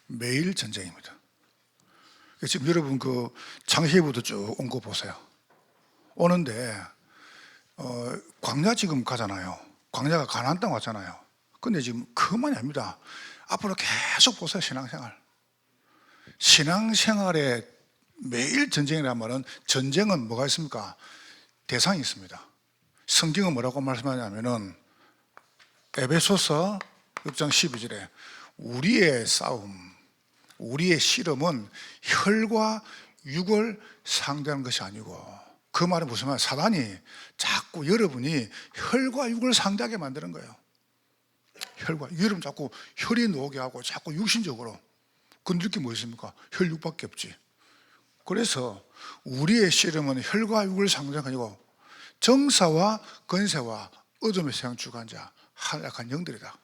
매일 전쟁입니다. 지금 여러분 그 창세기부터 쭉 온 거 보세요. 오는데 광야 지금 가잖아요. 광야가 가나안 땅 왔잖아요. 근데 지금 그만이 아닙니다. 앞으로 계속 보세요. 신앙생활에 매일 전쟁이란 말은, 전쟁은 뭐가 있습니까? 대상이 있습니다. 성경은 뭐라고 말씀하냐면은 에베소서 6장 12절에 우리의 싸움, 우리의 씨름은 혈과 육을 상대하는 것이 아니고, 그 말은 무슨 말이에요? 사단이 자꾸 여러분이 혈과 육을 상대하게 만드는 거예요. 여러분 자꾸 혈이 나오게 하고 자꾸 육신적으로 건들 게 뭐 있습니까? 혈 육밖에 없지. 그래서 우리의 씨름은 혈과 육을 상대하는 게 아니고 정사와 권세와 어둠의 세상 주관자 하나약한 영들이다.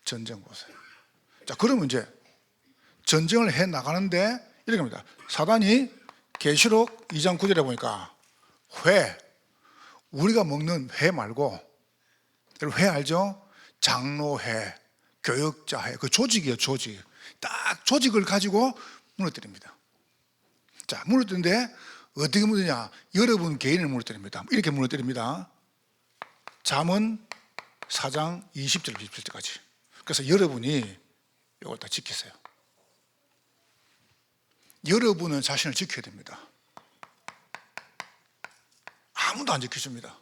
전쟁 보세요. 자, 그러면 이제 전쟁을 해 나가는데 이렇게 합니다. 사단이 계시록 2장 9절에 보니까 우리가 먹는 회 말고, 회 알죠? 장로회, 교역자회, 그 조직이에요. 조직. 딱 조직을 가지고 무너뜨립니다. 자, 무너뜨리는데 어떻게 무너뜨리냐? 여러분 개인을 무너뜨립니다. 이렇게 무너뜨립니다. 잠언 4장 20절 27절까지. 그래서 여러분이 이걸 다 지키세요. 여러분은 자신을 지켜야 됩니다. 아무도 안 지켜줍니다.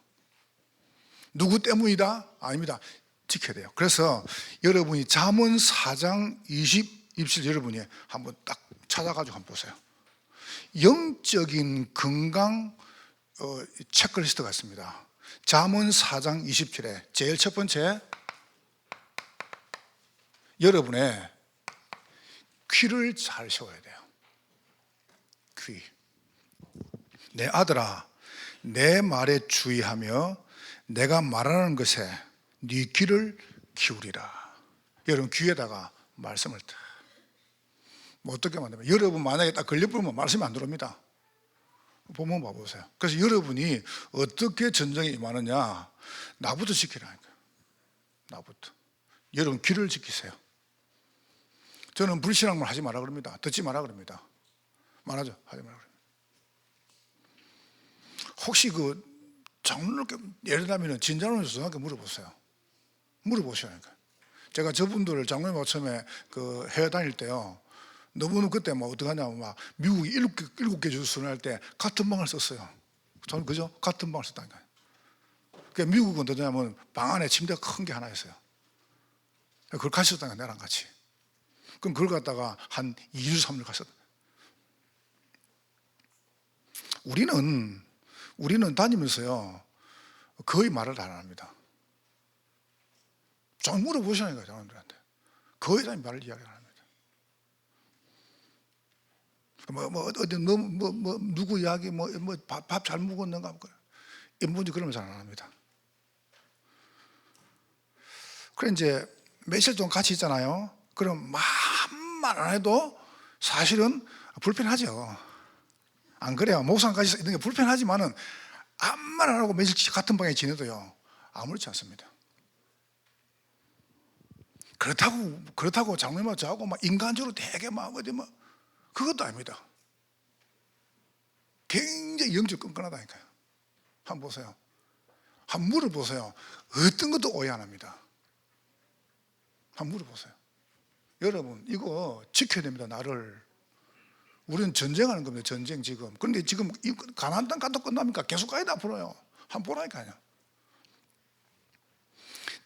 누구 때문이다? 아닙니다. 지켜야 돼요. 그래서 여러분이 잠언 4장 27절 여러분이 한번 딱 찾아가지고 한번 보세요. 영적인 건강 체크리스트가 있습니다. 잠언 4장 27에 제일 첫 번째, 여러분의 귀를 잘 세워야 돼요. 귀. 내 아들아, 내 말에 주의하며 내가 말하는 것에 네 귀를 기울이라. 여러분 귀에다가 말씀을 딱, 뭐 어떻게 만들면, 여러분 만약에 딱 걸려버리면 말씀이 안 들어옵니다. 보면 봐보세요. 그래서 여러분이 어떻게 전쟁에 임하느냐, 나부터 지키라니까. 나부터. 여러분 귀를 지키세요. 저는 불신앙만 하지 마라 그럽니다. 듣지 마라 그럽니다. 말하죠. 하지 마라 그럽니다. 혹시 그 장로님께 예를 들면 진장로님께서 저한테 물어보세요. 물어보시라니까. 제가 저분들을 장로님하고 처음에 그 해외 다닐 때요, 너무너무 그때 뭐 어떡하냐면 막 미국이 일곱 개 주소를 할 때 같은 방을 썼어요. 저는 그죠? 같은 방을 썼다니까요. 그러니까 미국은 어떠냐면 방 안에 침대가 큰 게 하나 있어요. 그걸 같이 썼다니까, 나랑 같이. 그럼 그걸 갖다가 한 2주 3일 갔었다. 우리는 다니면서요 거의 말을 안 합니다. 좀 물어보시라니까요, 사람들한테. 거의 다 말을 이야기 안 합니다. 누구 이야기, 밥 잘 먹었는가, 인분지 그러면 잘 안 합니다. 그래, 이제 며칠 동안 같이 있잖아요. 그럼 말 안 해도 사실은 불편하죠. 안 그래요? 목상까지 있는 게 불편하지만은 아무 말 안 하고 며칠 같은 방에 지내도요 아무렇지 않습니다. 그렇다고 장로님하고 저하고 막 인간적으로 되게 막 어디 뭐 그것도 아닙니다. 굉장히 영적 끈끈하다니까요. 한번 보세요. 한번 물어보세요. 어떤 것도 오해 안 합니다. 한번 물어보세요. 여러분 이거 지켜야 됩니다. 나를. 우리는 전쟁하는 겁니다. 전쟁 지금. 그런데 지금 가나안 땅 가도 끝납니까? 계속 가야 돼 앞으로요. 한번 보라니까요.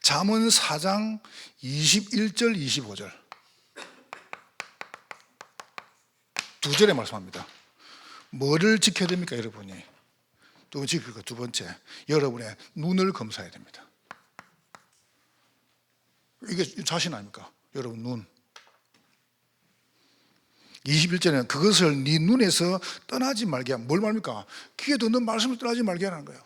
잠언 4장 21절 25절 두 절에 말씀합니다. 뭐를 지켜야 됩니까, 여러분이? 두 번째, 여러분의 눈을 검사해야 됩니다. 이게 자신 아닙니까? 여러분 눈. 21절에는 그것을 네 눈에서 떠나지 말게 하면, 뭘 말합니까? 귀에 듣는 말씀을 떠나지 말게 하는 거예요.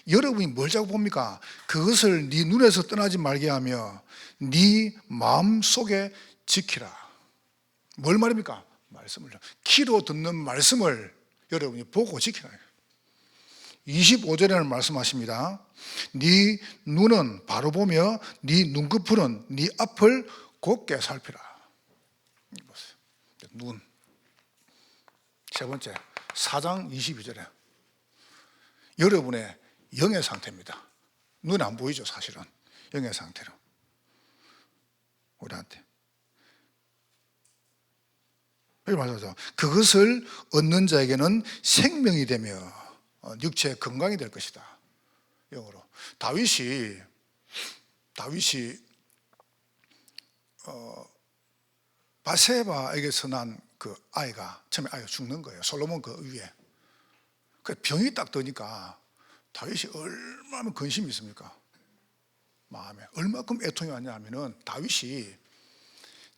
여러분이 뭘 자꾸 봅니까? 그것을 네 눈에서 떠나지 말게 하며 네 마음 속에 지키라. 뭘 말입니까? 말씀을. 귀로 듣는 말씀을 여러분이 보고 지키라. 25절에는 말씀하십니다. 네 눈은 바로 보며 네 눈꺼풀은 네 앞을 곧게 살피라. 보세요. 눈. 세 번째, 4장 22절에 여러분의 영의 상태입니다. 눈에 안 보이죠, 사실은. 영의 상태로 우리한테 이렇게 말하죠. 그것을 얻는 자에게는 생명이 되며 육체의 건강이 될 것이다. 영어로 다윗이 바세바에게서 난 그 아이가 처음에 아이가 죽는 거예요. 솔로몬 그 위에. 그 병이 딱 드니까 다윗이 얼마나 근심이 있습니까? 마음에 얼마큼 애통이 왔냐 하면은 다윗이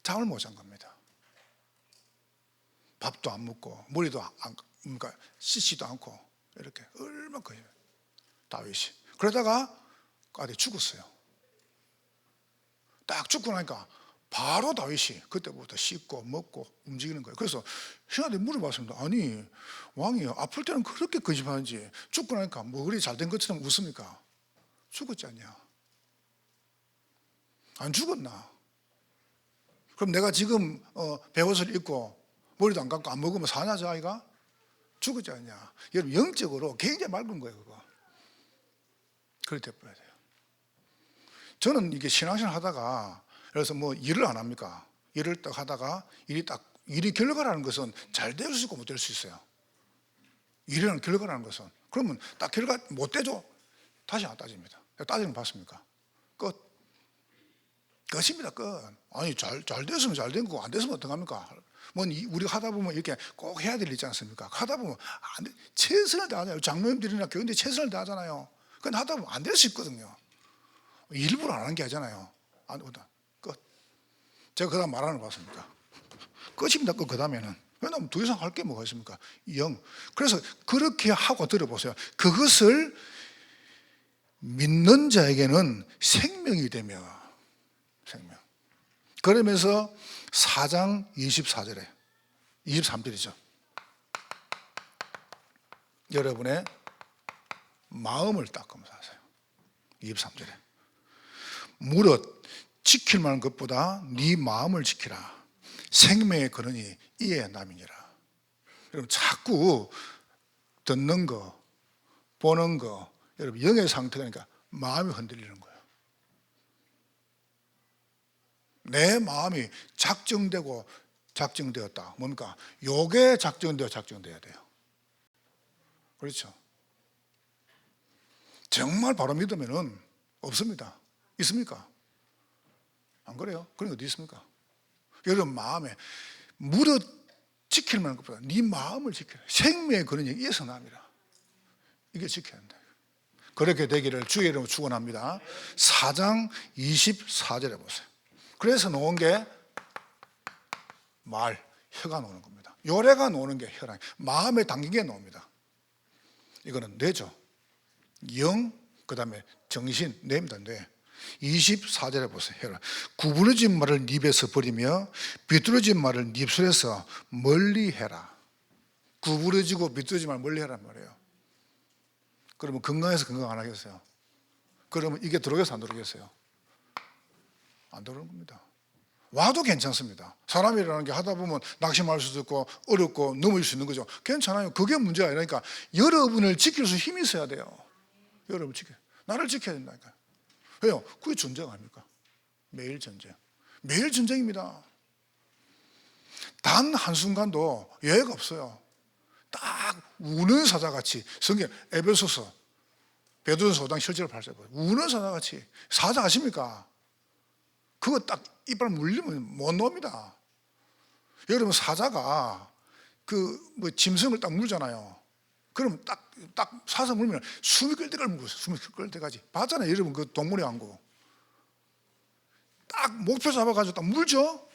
잠을 못 잔 겁니다. 밥도 안 먹고 머리도 그러니까 씻지도 않고 이렇게 얼마나 거예요 다윗이. 그러다가 아들 죽었어요. 딱 죽고 나니까 바로 다윗이 그때부터 씻고 먹고 움직이는 거예요. 그래서 신하한테 물어봤습니다. 아니 왕이 아플 때는 그렇게 근심하는지 죽고 나니까 뭐 그리 잘된 것처럼 웃습니까? 죽었지 않냐? 안 죽었나? 그럼 내가 지금 배옷을 입고 머리도 안 감고 안 먹으면 사냐 저 아이가? 죽었지 않냐? 여러분 영적으로 굉장히 맑은 거예요 그거. 그렇게 돼버려야 돼요. 저는 이게 신앙생활 하다가 그래서 뭐 일을 안 합니까? 일을 딱 하다가 일이 결과라는 것은 잘 될 수 있고 못 될 수 있어요. 일이라는 결과라는 것은 그러면 딱 결과 못 되죠? 다시 안 따집니다. 따지는 거 봤습니까? 끝입니다. 끝. 아니 잘 됐으면 잘 된 거고 안 됐으면 어떡합니까? 뭐 우리가 하다 보면 이렇게 꼭 해야 될 일 있지 않습니까? 하다 보면 최선을 다하잖아요. 장로님들이나 교인들이 최선을 다하잖아요. 근데 하다 보면 안 될 수 있거든요. 일부러 안 하는 게 아니잖아요. 끝. 제가 그 다음 말하는 거 봤습니까? 끝입니다. 그 다음에는. 왜냐하면 더 이상 할 게 뭐가 있습니까? 영. 그래서 그렇게 하고 들어보세요. 그것을 믿는 자에게는 생명이 되며 생명. 그러면서 4장 24절에 23절이죠. 여러분의 마음을 닦으면서 하세요. 23절에 무릇 지킬 만한 것보다 네 마음을 지키라. 생명의 근원이 이에 남이니라. 여러분 자꾸 듣는 거 보는 거 여러분 영의 상태가 마음이 흔들리는 거예요. 내 마음이 작정되었다. 뭡니까? 요게 작정돼야 돼요. 그렇죠? 정말 바로 믿으면은 없습니다. 있습니까? 안 그래요? 그런 게 어디 있습니까? 여러분 마음에 무릇 지킬 만한 것보다 네 마음을 지켜라. 생명의 근원이 이에서 남이라. 이게 지켜야 한다. 그렇게 되기를 주의 이름으로 축원합니다. 4장 24절에 보세요. 그래서 놓은 게 말, 혀가 놓는 겁니다. 요래가 놓는 게 혀랑 마음에 담긴 게 놓습니다. 이거는 뇌죠. 영, 그 다음에 정신, 뇌입니다. 뇌. 24절에 보세요. 혀를. 구부러진 말을 네 입에서 버리며 비뚤어진 말을 네 입술에서 멀리 해라. 구부러지고 비뚤어진 말 멀리 해란 말이에요. 그러면 건강해서 건강 안 하겠어요? 그러면 이게 들어오겠어요? 안 들어오겠어요? 안 들어오는 겁니다. 와도 괜찮습니다. 사람이라는 게 하다 보면 낙심할 수도 있고 어렵고 넘어질 수 있는 거죠. 괜찮아요. 그게 문제가 아니라니까 여러분을 지킬 수 힘이 있어야 돼요. 여러분 나를 지켜야 된다니까요. 왜요? 그게 전쟁 아닙니까? 매일 전쟁. 매일 전쟁입니다. 단 한순간도 여유가 없어요. 딱 우는 사자같이 성경 에베소서 베드로전서 5장 7절 8절 우는 사자같이 사자 아십니까? 그거 딱 이빨 물리면 못 놉니다. 여러분 사자가 뭐 짐승을 딱 물잖아요. 그러면 딱 사자 물면 숨이 끌 때까지 물고 숨이 끌 때까지 봤잖아요. 여러분 그 동물의 왕국 딱 목표 잡아가지고 딱 물죠.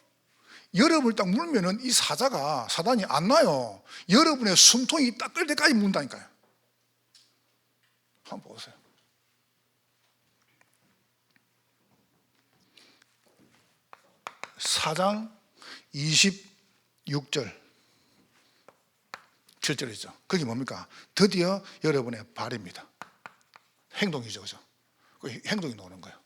여러분을 딱 물면은 이 사단이 안 나요. 여러분의 숨통이 딱 끌 때까지 문다니까요. 한번 보세요. 사장 26절 7절이죠. 그게 뭡니까? 드디어 여러분의 발입니다. 행동이죠, 그죠? 그 행동이 나오는 거예요.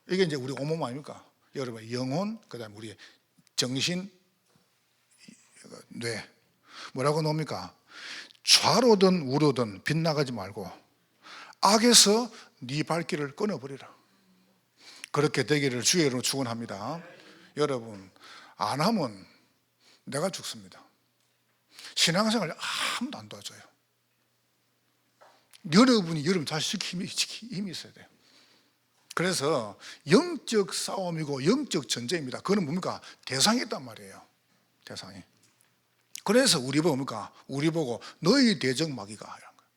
이게 이제 우리 온몸 아닙니까? 여러분의 영혼, 그 다음에 우리의 정신, 뇌. 뭐라고 나옵니까? 좌로든 우로든 빗나가지 말고 악에서 네 발길을 끊어버리라. 그렇게 되기를 주의 이름으로 축원합니다. 여러분, 안 하면 내가 죽습니다. 신앙생활 아무도 안 도와줘요. 여러분이 여러분 다시 힘이 있어야 돼요. 그래서 영적 싸움이고 영적 전쟁입니다. 그거는 뭡니까? 대상이 있단 말이에요. 대상이. 그래서 우리 보고 뭡니까? 우리 보고 너희 대적마귀가 이런 거예요.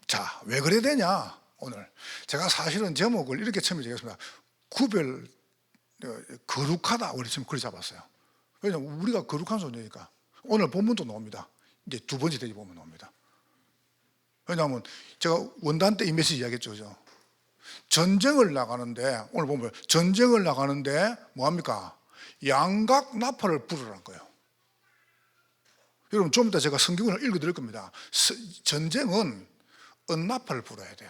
자, 왜 그래야 되냐? 오늘 제가 사실은 제목을 이렇게 처음에 얘기했습니다. 구별 거룩하다. 우리 지금 그걸 잡았어요. 왜냐하면 우리가 거룩한 존재니까. 오늘 본문도 나옵니다. 이제 두 번째 대지 보면 나옵니다. 왜냐하면 제가 원단 때 이 메시지 이야기했죠, 그죠? 전쟁을 나가는데, 오늘 보면 전쟁을 나가는데 뭐합니까? 양각 나팔을 부르라는 거예요. 여러분 좀 이따 제가 성경을 읽어드릴 겁니다. 전쟁은 은나팔을 불어야 돼요.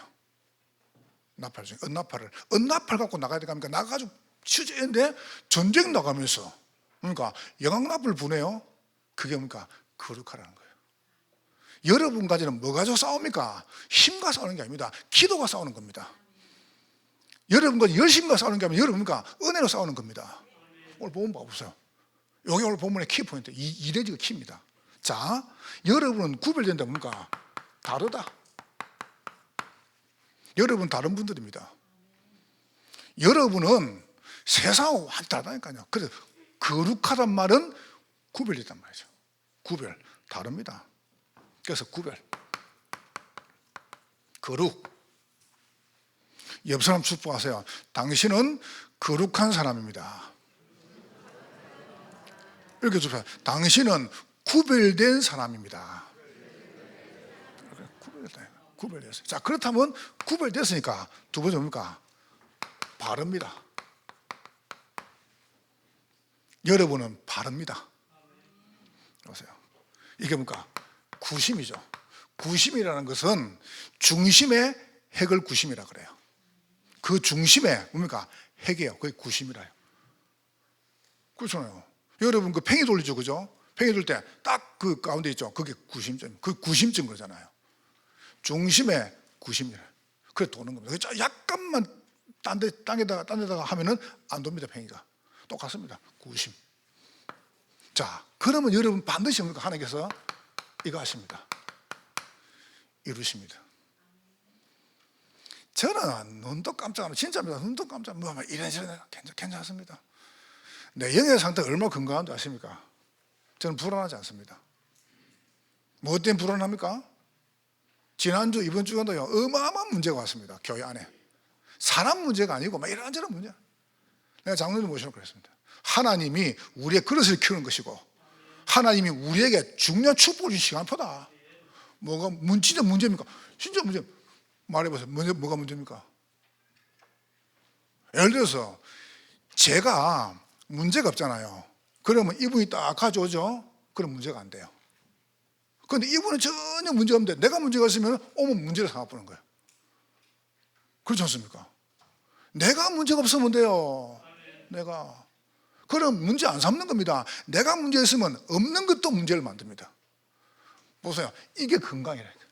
나팔 중에 은나팔 갖고 나가야 되니까 나가가지고 취재인데 전쟁 나가면서 그러니까 영악나팔을 부네요. 그게 뭡니까? 거룩하라는 거예요. 여러분 가지는 뭐 가지고 싸웁니까? 힘과 싸우는 게 아닙니다. 기도가 싸우는 겁니다. 여러분과 열심과 싸우는 게 아니라 여러분과 은혜로 싸우는 겁니다. 오늘 본문 봐보세요. 여기 오늘 본문의 키포인트 이래지가 키입니다. 자, 여러분은 구별된다 뭡니까? 다르다. 여러분 다른 분들입니다. 여러분은 세상하고 완전히 다르다니까요. 그래서 거룩하단 말은 구별됐단 말이죠. 구별, 다릅니다. 그래서 구별, 거룩. 옆 사람 축복하세요. 당신은 거룩한 사람입니다. 이렇게 축복하세요. 당신은 구별된 사람입니다. 구별됐어요. 자, 그렇다면 구별됐으니까 두 번째 뭡니까? 바릅니다. 여러분은 바릅니다. 보세요. 이게 뭡니까? 구심이죠. 구심이라는 것은 중심의 핵을 구심이라 그래요. 그 중심에 뭡니까? 핵이에요. 그게 구심이라요. 그렇잖아요. 여러분 그 팽이 돌리죠, 그죠? 팽이 돌 때 딱 그 가운데 있죠. 그게 구심점. 그 구심점 거잖아요. 중심의 구심이라. 그래 도는 겁니다. 약간만 딴 데다가 하면은 안 돕니다. 팽이가 똑같습니다. 구심. 자, 그러면 여러분 반드시 뭡니까? 하나님께서 이거 하십니다. 이루십니다. 저는 눈도 깜짝 안 해요. 진짜입니다. 눈도 깜짝 안 해요. 이래저래 괜찮습니다. 내 영의 상태가 얼마나 건강한지 아십니까? 저는 불안하지 않습니다. 뭐 때문에 불안합니까? 지난주 이번 주간도요 어마어마한 문제가 왔습니다. 교회 안에 사람 문제가 아니고 막 이런저런 문제. 내가 장로님 모시라고 그랬습니다. 하나님이 우리의 그릇을 키우는 것이고 하나님이 우리에게 중요한 축복을 주신 시간표다. 뭐가 진짜 문제입니까? 진짜 문제. 말해보세요. 뭐가 문제입니까? 예를 들어서 제가 문제가 없잖아요. 그러면 이분이 딱 가져오죠. 그럼 문제가 안 돼요. 그런데 이분은 전혀 문제가 없는데 내가 문제가 있으면 오면 문제를 삼아보는 거예요. 그렇지 않습니까? 내가 문제가 없으면 돼요. 내가. 그럼 문제 안 삼는 겁니다. 내가 문제 있으면 없는 것도 문제를 만듭니다. 보세요. 이게 건강이라니까.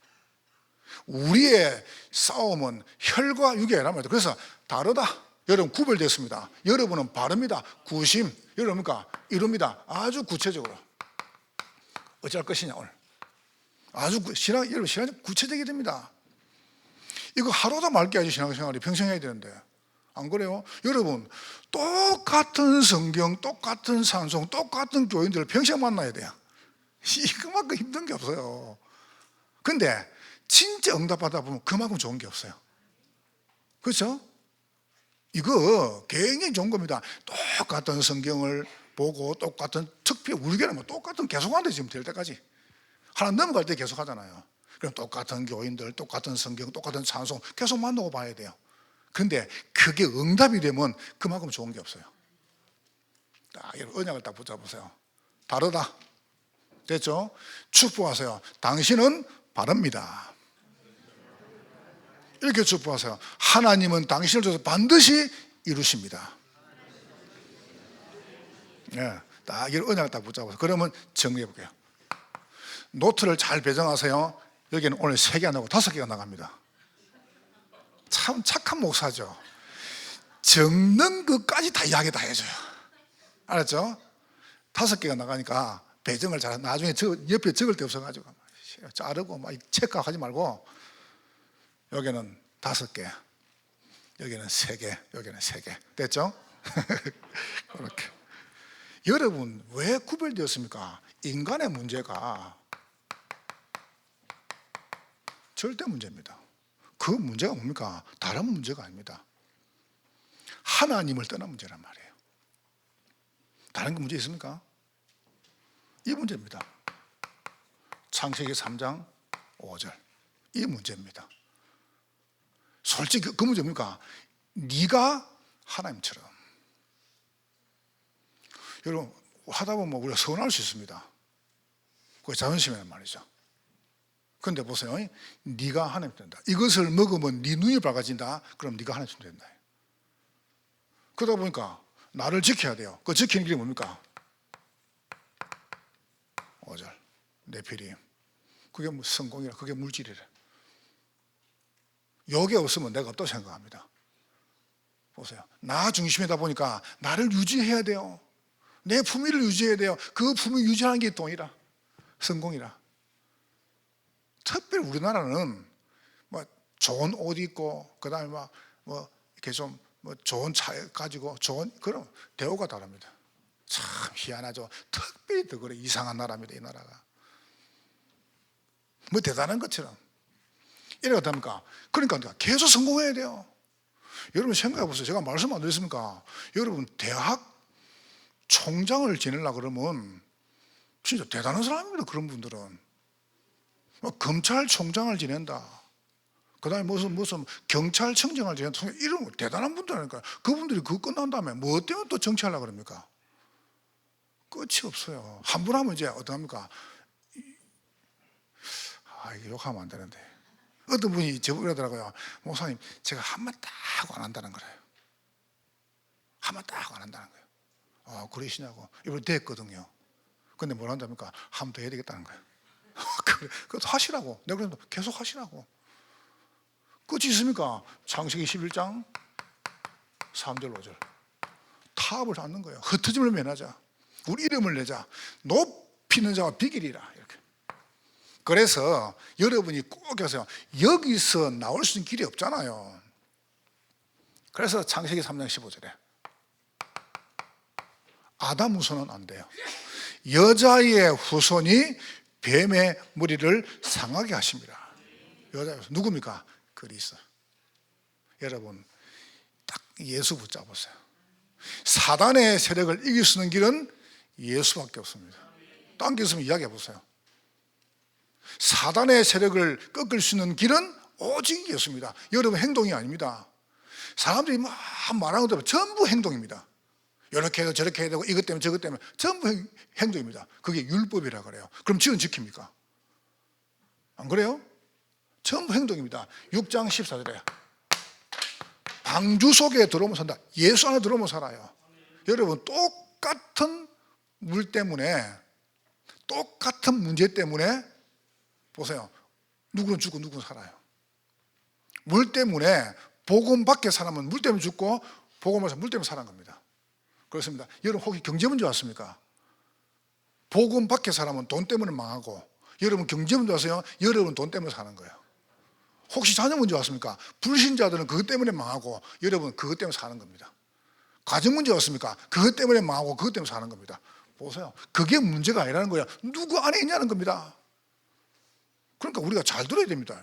우리의 싸움은 혈과 육이란 말이죠. 그래서 다르다. 여러분 구별됐습니다. 여러분은 바릅니다. 구심. 여러분과 이룹니다. 아주 구체적으로. 어찌할 것이냐 오늘. 아주 여러분 신앙이 구체적이 됩니다. 이거 하루도 맑게 하지 신앙생활이 평생 해야 되는데 안 그래요? 여러분 똑같은 성경, 똑같은 찬송, 똑같은 교인들 평생 만나야 돼요. 이거만큼 힘든 게 없어요. 근데 진짜 응답하다 보면 그만큼 좋은 게 없어요. 그렇죠? 이거 굉장히 좋은 겁니다. 똑같은 성경을 보고 똑같은 특히 우리 교회는 뭐 똑같은 계속하는데 지금 될 때까지 하나 넘어갈 때 계속 하잖아요. 그럼 똑같은 교인들, 똑같은 성경, 똑같은 찬송 계속 만나고 봐야 돼요. 근데 그게 응답이 되면 그만큼 좋은 게 없어요. 딱 언약을 딱 붙잡으세요. 다르다. 됐죠? 축복하세요. 당신은 바릅니다. 이렇게 축복하세요. 하나님은 당신을 줘서 반드시 이루십니다. 예, 딱 이런 언약을 딱 붙잡아서 그러면 정리해 볼게요. 노트를 잘 배정하세요. 여기는 오늘 3개가 나고 5개가 나갑니다. 참 착한 목사죠. 적는 것까지 다 이야기 다 해줘요. 알았죠? 5개가 나가니까 배정을 잘 나중에 옆에 적을 데 없어가지고 자르고 막 체크하지 말고 여기는 5개, 여기는 3개, 여기는 3개. 됐죠? 그렇게. 여러분 왜 구별되었습니까? 인간의 문제가 절대 문제입니다. 그 문제가 뭡니까? 다른 문제가 아닙니다. 하나님을 떠난 문제란 말이에요. 다른 문제 있습니까? 이 문제입니다. 창세기 3장 5절 이 문제입니다. 솔직히 그 문제 뭡니까? 네가 하나님처럼. 여러분 하다 보면 우리가 서운할 수 있습니다. 그게 자존심이란 말이죠. 그런데 보세요. 네가 하나님 된다. 이것을 먹으면 네 눈이 밝아진다. 그럼 네가 하나님 된다. 그러다 보니까 나를 지켜야 돼요. 그 지키는 길이 뭡니까? 5절 네피림. 그게 성공이라. 그게 물질이라. 요게 없으면 내가 없다고 생각합니다. 보세요. 나 중심이다 보니까 나를 유지해야 돼요. 내 품위를 유지해야 돼요. 그 품위 유지하는 게 돈이라. 성공이라. 특별히 우리나라는 뭐 좋은 옷 입고 그다음에 뭐 이렇게 좀 뭐 좋은 차 가지고 좋은 그런 대우가 다릅니다. 참 희한하죠. 특별히 더 그래. 이상한 나라입니다. 이 나라가. 뭐 대단한 것처럼. 이래가 됩니까? 그러니까 계속 성공해야 돼요. 여러분 생각해 보세요. 제가 말씀 안 드렸습니까? 여러분 대학 총장을 지내려고 그러면 진짜 대단한 사람입니다. 그런 분들은. 검찰총장을 지낸다. 그 다음에 무슨 경찰청장을 지낸다. 이런 대단한 분들이니까. 그분들이 그거 끝난 다음에 뭐 때문에 또 정치하려고 그럽니까? 끝이 없어요. 한 분 하면 이제 어떡합니까? 이게 욕하면 안 되는데. 어떤 분이 저보고 그러더라고요. 목사님, 제가 한번 딱 하고 안 한다는 거예요. 한번 딱 하고 안 한다는 거예요. 그러시냐고. 이번에 됐거든요. 근데 뭘 한답니까? 한 번 더 해야 되겠다는 거예요. 그것도 하시라고. 내가 그래도 계속 하시라고. 끝이 있습니까? 창세기 11장 3절 5절. 타협을 않는 거예요. 흩어짐을 면하자. 우리 이름을 내자. 높이는 자와 비길이라. 이렇게. 그래서 여러분이 꼭 하세요. 여기서 나올 수 있는 길이 없잖아요. 그래서 창세기 3장 15절에 아담 후손은 안 돼요. 여자의 후손이 뱀의 머리를 상하게 하십니다. 여자의 후손 누굽니까? 그리스도. 여러분 딱 예수 붙잡으세요. 사단의 세력을 이길 수 있는 길은 예수밖에 없습니다. 딴 게 있으면 이야기해 보세요. 사단의 세력을 꺾을 수 있는 길은 오직 예수입니다. 여러분 행동이 아닙니다. 사람들이 막 말하는 것들 전부 행동입니다. 이렇게 해도 저렇게 해야 되고 이것 때문에 저것 때문에 전부 행동입니다. 그게 율법이라 그래요. 그럼 지은 지킵니까? 안 그래요? 전부 행동입니다. 6장 14절에 방주 속에 들어오면 산다. 예수 안에 들어오면 살아요. 여러분 똑같은 물 때문에 똑같은 문제 때문에 보세요. 누구는 죽고 누구는 살아요. 물 때문에 복음 밖에 사람은 물 때문에 죽고 복음을 물 때문에 사는 겁니다. 그렇습니다. 여러분 혹시 경제 문제 왔습니까? 복음 밖에 사람은 돈 때문에 망하고 여러분 경제 문제 왔어요? 여러분 돈 때문에 사는 거예요. 혹시 자녀 문제 왔습니까? 불신자들은 그것 때문에 망하고 여러분 그것 때문에 사는 겁니다. 가정 문제 왔습니까? 그것 때문에 망하고 그것 때문에 사는 겁니다. 보세요. 그게 문제가 아니라는 거예요. 누구 안에 있냐는 겁니다. 그러니까 우리가 잘 들어야 됩니다.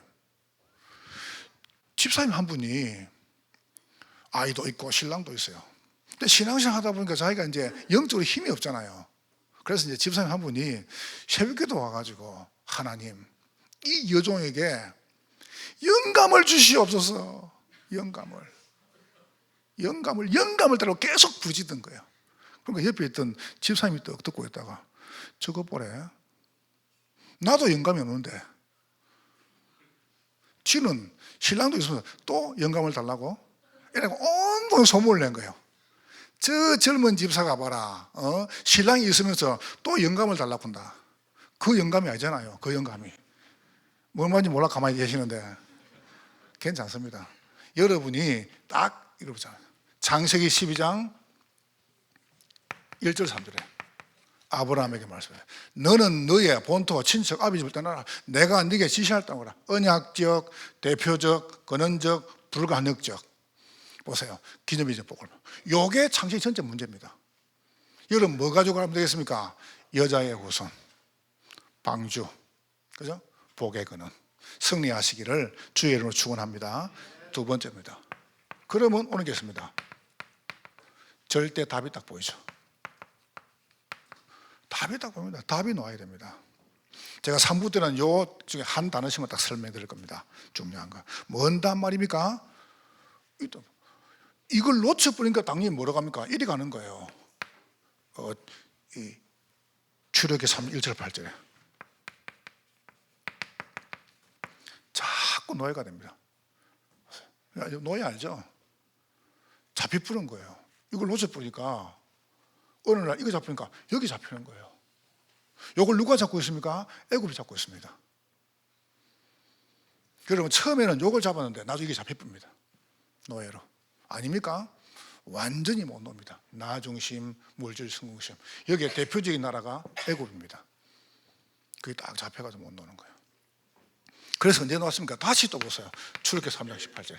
집사님 한 분이 아이도 있고 신랑도 있어요. 근데 신앙생활 하다 보니까 자기가 이제 영적으로 힘이 없잖아요. 그래서 이제 집사님 한 분이 새벽에도 와가지고 하나님 이 여종에게 영감을 주시옵소서. 영감을 따라 계속 부짖던 거예요. 그러니까 옆에 있던 집사님이 떡 듣고 있다가 저거 보래. 나도 영감이 없는데 지는 신랑도 있으면서 또 영감을 달라고 이래고 온몸 소문을 낸 거예요. 저 젊은 집사가 봐라, 신랑이 있으면서 또 영감을 달라고 한다. 그 영감이 아니잖아요. 그 영감이 뭘 말인지 몰라 가만히 계시는데 괜찮습니다. 여러분이 딱 이러잖아요. 창세기 12장 1절 3절에 아브라함에게 말씀해요. 너는 너의 본토 친척 아비 집을 떠나라. 내가 네게 지시할 땅이라. 언약적, 대표적, 근원적, 불가능적. 보세요. 기념비적 복을. 요게 창세기 전체 문제입니다. 여러분 뭐 가지고 가면 되겠습니까? 여자의 후손, 방주, 그죠? 복의 근원. 승리하시기를 주의 이름으로 축원합니다. 두 번째입니다. 그러면 오늘 겠습니다. 절대 답이 딱 보이죠. 답이 딱 보입니다. 답이 나와야 됩니다. 제가 3부 때는 요 중에 한 단어씩만 딱 설명해 드릴 겁니다. 중요한 거. 뭔 답 말입니까? 이걸 놓쳐버리니까 당연히 뭐로 갑니까? 이리 가는 거예요. 이 출애굽기 3장 1절 8절에 자꾸 노예가 됩니다. 노예 알죠? 잡히 뿌는 거예요. 이걸 놓쳐버리니까 어느 날 이거 잡히니까 여기 잡히는 거예요. 이걸 누가 잡고 있습니까? 애굽이 잡고 있습니다. 여러분 처음에는 이걸 잡았는데 나중에 이게 잡혀쁩니다. 노예로. 아닙니까? 완전히 못 놉니다. 나 중심, 물질 성공심. 여기에 대표적인 나라가 애굽입니다. 그게 딱 잡혀가지고 못 노는 거예요. 그래서 언제 나왔습니까? 다시 또 보세요. 출애굽기 3장 18절에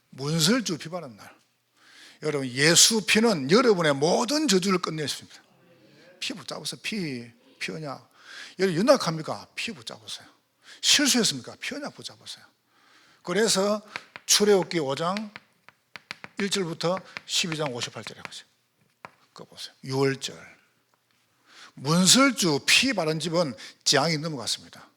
문설주 피 바른 날. 여러분 예수 피는 여러분의 모든 저주를 끝내십니다. 피 붙잡으세요. 피 언약. 여러분 연약합니까? 피 붙잡으세요. 실수했습니까? 피 언약 붙잡으세요. 그래서 출애굽기 5장 1절부터 12장 58절에 보세요. 그거 보세요. 6월절. 문설주 피 바른 집은 재앙이 넘어갔습니다.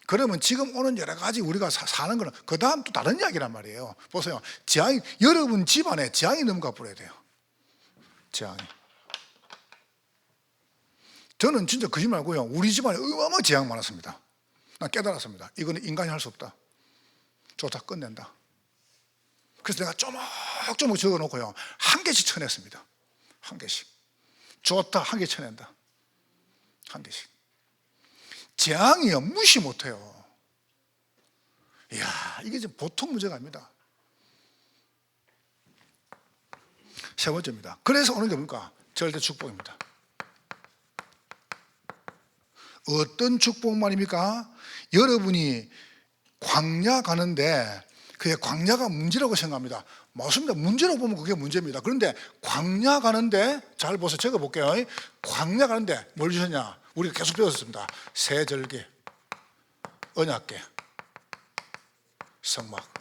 그러면 지금 오는 여러 가지 우리가 사는 거는 그 다음 또 다른 이야기란 말이에요. 보세요. 재앙이, 여러분 집안에 재앙이 넘어가 버려야 돼요. 재앙이. 저는 진짜 거짓말 말고요. 우리 집안에 어마어마한 재앙 많았습니다. 난 깨달았습니다. 이거는 인간이 할 수 없다. 좋다, 끝낸다. 그래서 내가 조목조목 적어놓고요. 한 개씩 쳐냈습니다. 한 개씩. 좋다, 한 개 쳐낸다. 한 개씩. 재앙이요, 무시 못해요. 이야, 이게 지금 보통 문제가 아닙니다. 세 번째입니다. 그래서 오는 게 뭡니까? 절대 축복입니다. 어떤 축복만입니까? 여러분이 광야 가는데 그게 광야가 문제라고 생각합니다. 맞습니다. 문제라고 보면 그게 문제입니다. 그런데 광야 가는데 잘 보세요. 적어볼게요. 광야 가는데 뭘 주셨냐? 우리가 계속 배웠습니다. 세절기, 언약궤, 성막.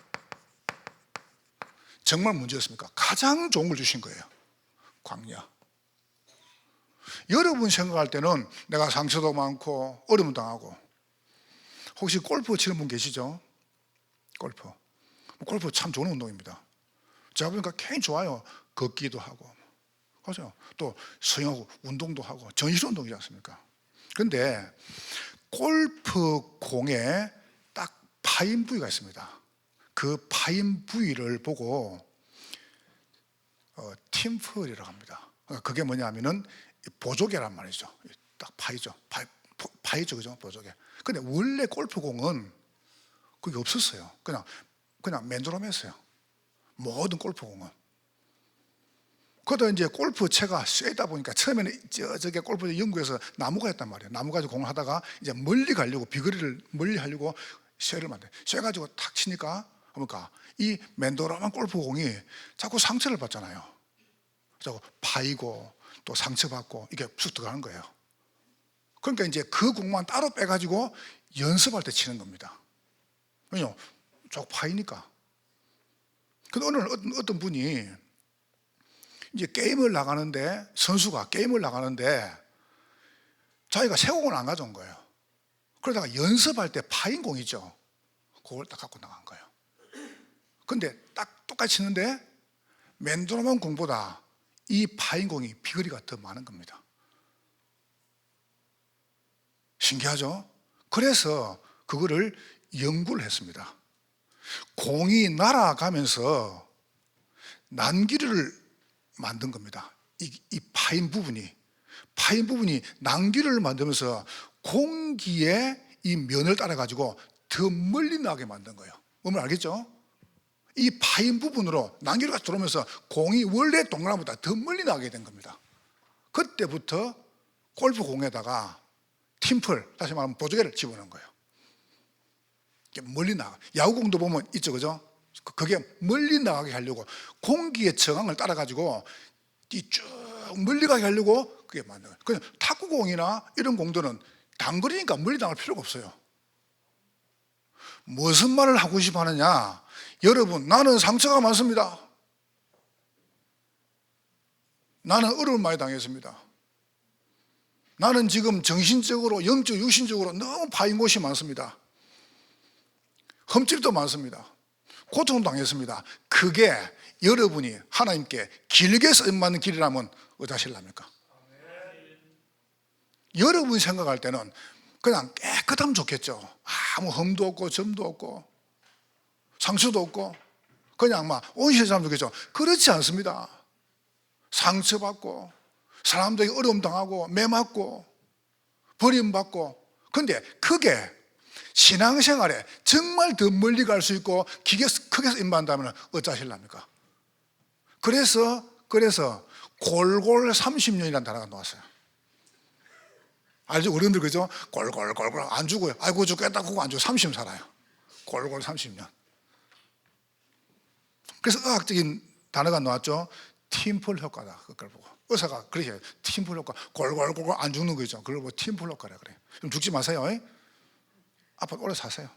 정말 문제였습니까? 가장 좋은 걸 주신 거예요. 광야. 여러분 생각할 때는 내가 상처도 많고 어려움 당하고. 혹시 골프 치는 분 계시죠? 골프 참 좋은 운동입니다. 제가 보니까 굉장히 좋아요. 걷기도 하고, 그죠? 또 수영하고 운동도 하고 전신 운동이지 않습니까? 그런데 골프 공에 딱 파인 부위가 있습니다. 그 파인 부위를 보고 팀펄이라고 합니다. 그게 뭐냐면은 보조개란 말이죠. 딱 파이죠. 파이죠, 그죠? 보조개. 근데 원래 골프공은 그게 없었어요. 그냥 맨드롬했어요. 모든 골프공은. 그러다 이제 골프채가 쇠다 보니까 처음에는 저게 골프 연구에서 나무가 했단 말이에요. 나무 가지고 공을 하다가 이제 멀리 가려고 비거리를 멀리 하려고 쇠를 만들어요. 쇠 가지고 탁 치니까 그러니까 이 맨드롬한 골프공이 자꾸 상처를 받잖아요. 자꾸 파이고 또 상처받고 이게 쑥 들어가는 거예요. 그러니까 이제 그 공만 따로 빼가지고 연습할 때 치는 겁니다. 왜냐면 자꾸 파이니까. 근데 오늘 어떤 분이 이제 게임을 나가는데, 선수가 게임을 나가는데 자기가 새 공을 안 가져온 거예요. 그러다가 연습할 때 파인 공 있죠. 그걸 딱 갖고 나간 거예요. 근데 딱 똑같이 치는데 맨드롬한 공보다 이 파인 공이 비거리가 더 많은 겁니다. 신기하죠? 그래서 그거를 연구를 했습니다. 공이 날아가면서 난기를 만든 겁니다. 이 파인 부분이 난기를 만들면서 공기의 이 면을 따라 가지고 더 멀리 나게 만든 거예요. 뭔지 알겠죠? 이 파인 부분으로 난기가 들어오면서 공이 원래 동그라미보다 더 멀리 나게 된 겁니다. 그때부터 골프공에다가 팀플, 다시 말하면 보조개를 집어넣은 거예요. 멀리 나가. 야구공도 보면 있죠, 그죠? 그게 멀리 나가게 하려고 공기의 저항을 따라 가지고 쭉 멀리 가게 하려고 그게 만든 거예요. 그냥 탁구공이나 이런 공들은 단거리니까 멀리 나갈 필요가 없어요. 무슨 말을 하고 싶어 하느냐? 여러분, 나는 상처가 많습니다. 나는 어려움을 많이 당했습니다. 나는 지금 정신적으로, 영적, 육신적으로 너무 파인 곳이 많습니다. 흠집도 많습니다. 고통도 당했습니다. 그게 여러분이 하나님께 길게 쓰임받는 길이라면 어떠실랍니까? 여러분이 생각할 때는 그냥 깨끗하면 좋겠죠. 아무 흠도 없고 점도 없고 상처도 없고 그냥 막 온실하면 좋겠죠. 그렇지 않습니다. 상처받고 사람들에게 어려움 당하고 매맞고 버림받고. 근데 그게 신앙생활에 정말 더 멀리 갈 수 있고 크게 쓰임받는다면 어쩌실랍니까? 그래서 골골 30년이라는 단어가 나왔어요. 알죠? 어른들 그죠? 골골 안 죽어요. 아이고 죽겠다 그거 안 죽어. 30년 살아요. 골골 30년. 그래서 의학적인 단어가 나왔죠. 팀플 효과다. 그걸 보고 의사가 그렇게 해요. 팀플 효과. 골골 안 죽는 거죠. 그걸 보고 팀플 효과라 그래요. 좀 죽지 마세요. 앞으로 오래 사세요.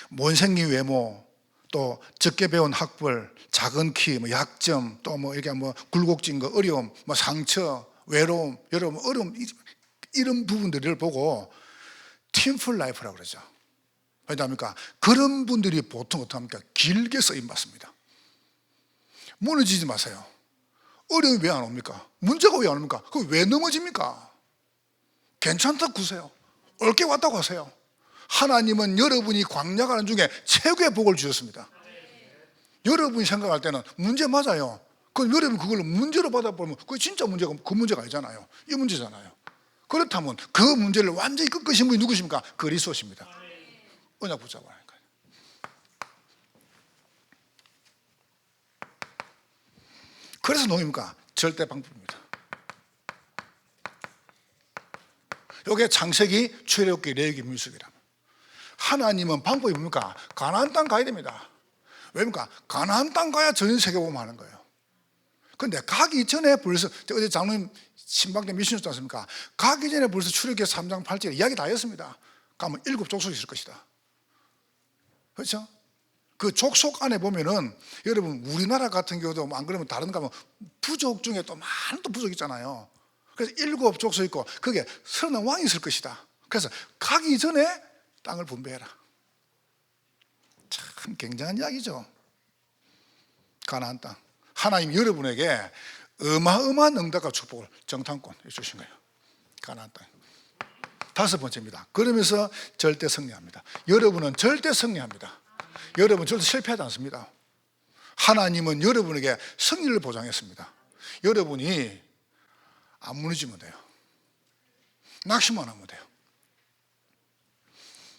못생긴 외모, 또 적게 배운 학벌, 작은 키, 약점, 또 이렇게 굴곡진 거, 어려움, 상처, 외로움, 여러분 어려움 이런 부분들을 보고 팀플 라이프라고 그러죠. 왜냐합니까? 그런 분들이 보통 어떻게 합니까? 길게 쓰임 받습니다. 무너지지 마세요. 어려움이 왜 안 옵니까? 문제가 왜 안 옵니까? 그거 왜 넘어집니까? 괜찮다고 구세요. 옳게 왔다고 하세요. 하나님은 여러분이 광야 가는 중에 최고의 복을 주셨습니다. 여러분이 생각할 때는 문제 맞아요. 그럼 여러분 그걸 문제로 받아보면 그게 진짜 문제가 그 문제가 아니잖아요. 이 문제잖아요. 그렇다면 그 문제를 완전히 꺾으신 분이 누구십니까? 그리스도십니다. 언약 붙잡아야 하니까요. 그래서 농입니까? 절대 방법입니다. 이게 창세기, 출애굽기, 레위기, 민수기라. 하나님은 방법이 뭡니까? 가나안 땅 가야 됩니다. 왜입니까? 가나안 땅 가야 전 세계 보험 하는 거예요. 그런데 가기 전에 벌써 어제 장로님 신방 때 미션이었지 않습니까? 가기 전에 벌써 출애굽기 3장 8절에 이야기 다 했습니다. 가면 7 족속이 있을 것이다. 그렇죠? 그 족속 안에 보면은 여러분 우리나라 같은 경우도 안 그러면 다른 가면 부족 중에 또 많은 또 부족이 있잖아요. 그래서 7 족속 있고 그게 30 왕이 있을 것이다. 그래서 가기 전에 땅을 분배해라. 참 굉장한 이야기죠. 가나안 땅. 하나님 여러분에게 어마어마한 응답과 축복을 정탐권 주신 거예요. 가나안 땅. 5번째입니다. 그러면서 절대 승리합니다. 여러분은 절대 승리합니다. 여러분 절대 실패하지 않습니다. 하나님은 여러분에게 승리를 보장했습니다. 여러분이 안 무너지면 돼요. 낙심만 하면 돼요.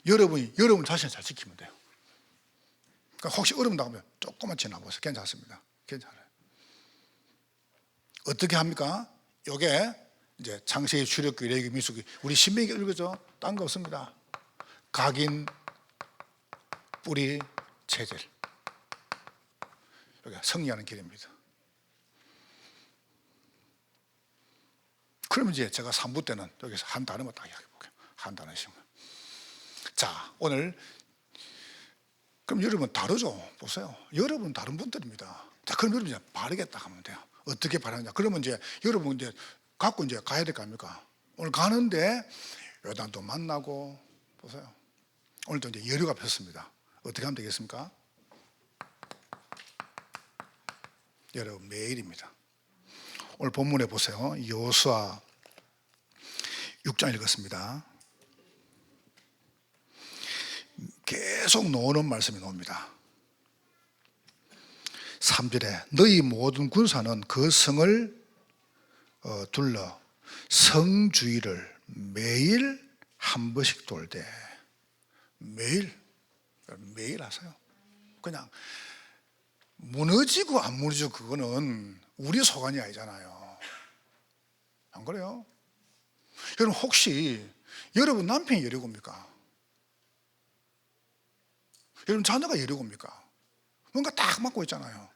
여러분 자신을 잘 지키면 돼요. 그러니까 혹시 어려움 당하면 조금만 지나보세요. 괜찮습니다. 괜찮아요. 어떻게 합니까? 요게 이제 창세기, 출애굽기, 레위기, 민수기 우리 신명기 읽어죠? 딴 거 없습니다. 각인, 뿌리, 체질. 여기 승리하는 길입니다. 그러면 이제 제가 3부 때는 여기서 한 단어만 딱 이야기해 볼게요. 한 단어씩. 자, 오늘 그럼 여러분 다르죠? 보세요. 여러분 다른 분들입니다. 자, 그럼 여러분 이제 바르게 딱 하면 돼요. 어떻게 바르냐? 그러면 이제 여러분 이제 갖고 이제 가야 될 거 아닙니까? 오늘 가는데 요단도 만나고 보세요. 오늘도 이제 여류가 폈습니다. 어떻게 하면 되겠습니까? 여러분 매일입니다. 오늘 본문에 보세요. 여호수아 6장 읽었습니다. 계속 나오는 말씀이 나옵니다. 3절에 너희 모든 군사는 그 성을 둘러 성 주위를 매일 한 번씩 돌되, 매일 하세요. 그냥 무너지고 안 무너지고 그거는 우리 소관이 아니잖아요. 안 그래요? 여러분, 혹시 여러분 남편이 여리고입니까? 여러분 자녀가 여리고입니까? 뭔가 딱 맞고 있잖아요.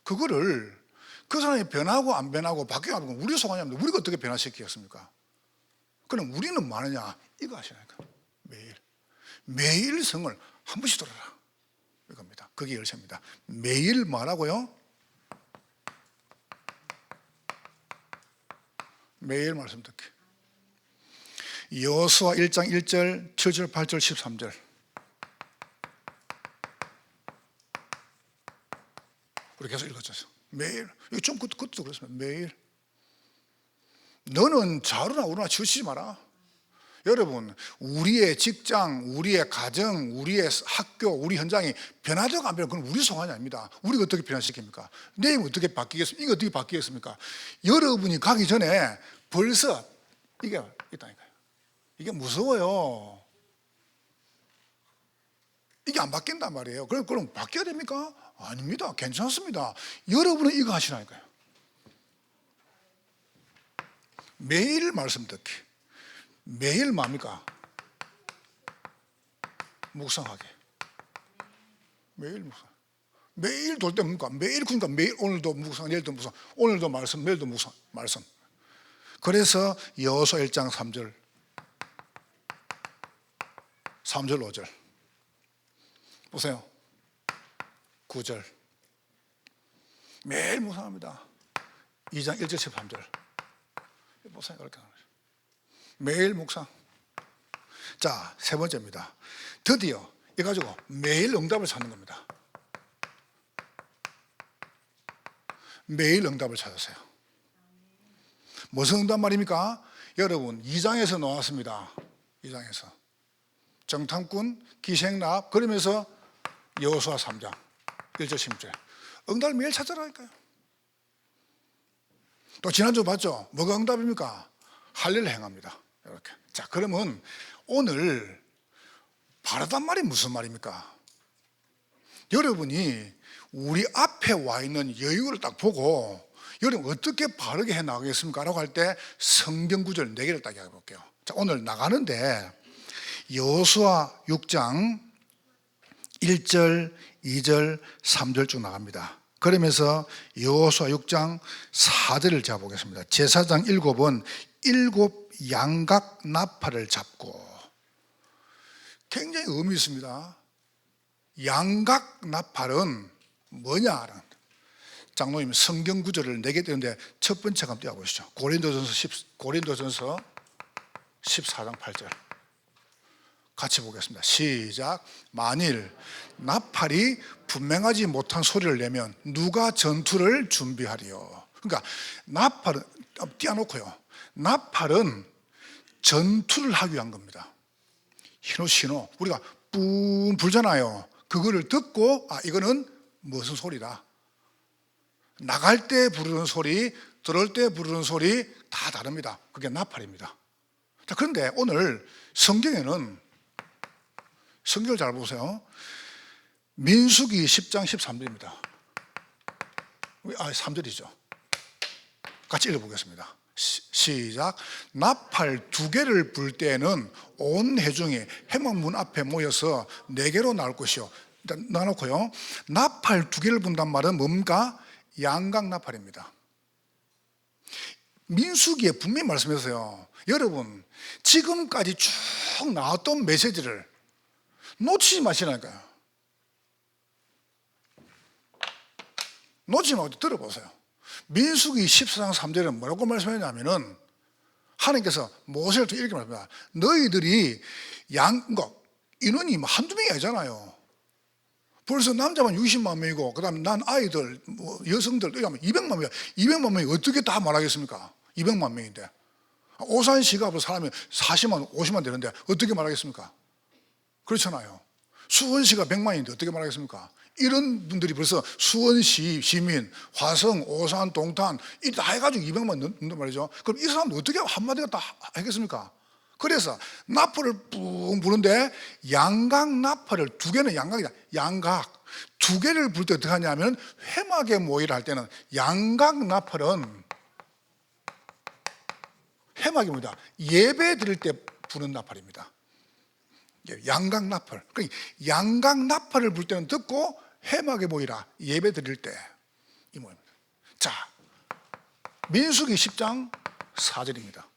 그거를 그 사람이 변하고 안 변하고 바뀌고 우리 소관이 아닙니다. 우리가 어떻게 변화시키겠습니까? 그럼 우리는 뭐 하느냐? 이거 하시라니까. 매일 성을 한 번씩 돌아라, 이겁니다. 그게 열쇠입니다. 매일 뭐라고요? 매일 말씀 듣기. 여호수아 1장 1절, 7절, 8절, 13절. 우리 계속 읽어줘서 매일. 이거 좀 그것도 그렇습니다. 매일. 너는 좌우나 우로나 치우치지 마라. 여러분, 우리의 직장, 우리의 가정, 우리의 학교, 우리 현장이 변화되고 안 변하고 그건 우리 소관이 아닙니다. 우리가 어떻게 변화시킵니까? 내일 어떻게 바뀌겠습니까? 이거 어떻게 바뀌겠습니까? 여러분이 가기 전에 벌써 이게 있다니까요. 이게 무서워요. 이게 안 바뀐단 말이에요. 그럼 바뀌어야 됩니까? 아닙니다. 괜찮습니다. 여러분은 이거 하시라니까요. 매일 말씀 듣기. 매일 뭡니까? 묵상하게. 매일 묵상. 매일 돌 때 뭡니까? 매일, 그러니까 매일, 오늘도 묵상, 내일도 묵상, 오늘도 말씀, 내일도 묵상, 말씀. 그래서 여호수아 1장 3절 5절 보세요. 9절 매일 묵상합니다. 2장 1절 13절 보세요. 이렇게 매일 묵상. 자, 세 번째입니다. 드디어 이 가지고 매일 응답을 찾는 겁니다. 매일 응답을 찾으세요. 무슨 응답 말입니까? 여러분 2장에서 나왔습니다. 2장에서 정탐꾼, 기생납, 그러면서 여호수아 3장 1절 10절 응답을 매일 찾으라니까요. 또 지난주 봤죠? 뭐가 응답입니까? 할례를 행합니다. 이렇게. 자, 그러면 오늘 바르단 말이 무슨 말입니까? 여러분이 우리 앞에 와 있는 여유를 딱 보고 여러분 어떻게 바르게 해 나가겠습니까? 라고 할 때 성경 구절 4개를 딱 해볼게요. 자, 오늘 나가는데 여호수아 6장 1절, 2절, 3절 쭉 나갑니다. 그러면서 여호수아 6장 4절을 제가 보겠습니다. 제사장 7은 7 양각 나팔을 잡고, 굉장히 의미 있습니다. 양각 나팔은 뭐냐? 장로님 성경 구절을 4개 띄우는데 첫 번째 한번 띄워보시죠. 고린도전서 14장 8절 같이 보겠습니다. 시작. 만일 나팔이 분명하지 못한 소리를 내면 누가 전투를 준비하리요? 그러니까 나팔은 띄워놓고요. 나팔은 전투를 하기 위한 겁니다. 신호 우리가 뿜 불잖아요. 그거를 듣고 이거는 무슨 소리다. 나갈 때 부르는 소리, 들을 때 부르는 소리 다 다릅니다. 그게 나팔입니다. 자, 그런데 오늘 성경에는 성경을 잘 보세요. 민수기 10장 13절입니다. 3절이죠. 같이 읽어보겠습니다. 시작. 나팔 2개를 불 때에는 온 회중이 회막문 앞에 모여서 4개로 나올 것이요. 일단 나놓고요. 나팔 2개를 분단 말은 뭡니까? 양각 나팔입니다. 민수기에 분명히 말씀해서요. 여러분 지금까지 쭉 나왔던 메시지를 놓치지 마시라니까요. 놓치지 말고 들어보세요. 민수기 14장 3절은 뭐라고 말씀하냐면은 하나님께서 모세를 통해 이렇게 말합니다. 너희들이 인원이 한두 명이 아니잖아요. 벌써 남자만 60만 명이고 그다음에 난 아이들, 여성들 이러면 200만 명이야. 200만 명이 어떻게 다 말하겠습니까? 200만 명인데 오산시가 앞으로 사람이 40만, 50만 되는데 어떻게 말하겠습니까? 그렇잖아요. 수원시가 100만인데 어떻게 말하겠습니까? 이런 분들이 벌써 수원시 시민, 화성, 오산, 동탄 이 다 해가지고 200만 넘는단 말이죠. 그럼 이 사람들 어떻게 한마디가 다 하겠습니까? 그래서 나팔을 뿡 부는데 양각 나팔을 두 개는 양각이다. 양각 두 개를 불 때 어떻게 하냐면 회막의 모의를 할 때는 양각 나팔은 회막이 뭐다? 예배 드릴 때 부는 나팔입니다. 양각 나팔. 그러니까 양각 나팔을 불 때는 듣고 회막에 모이라 예배 드릴 때 이 모입니다. 자, 민수기 10장 4절입니다.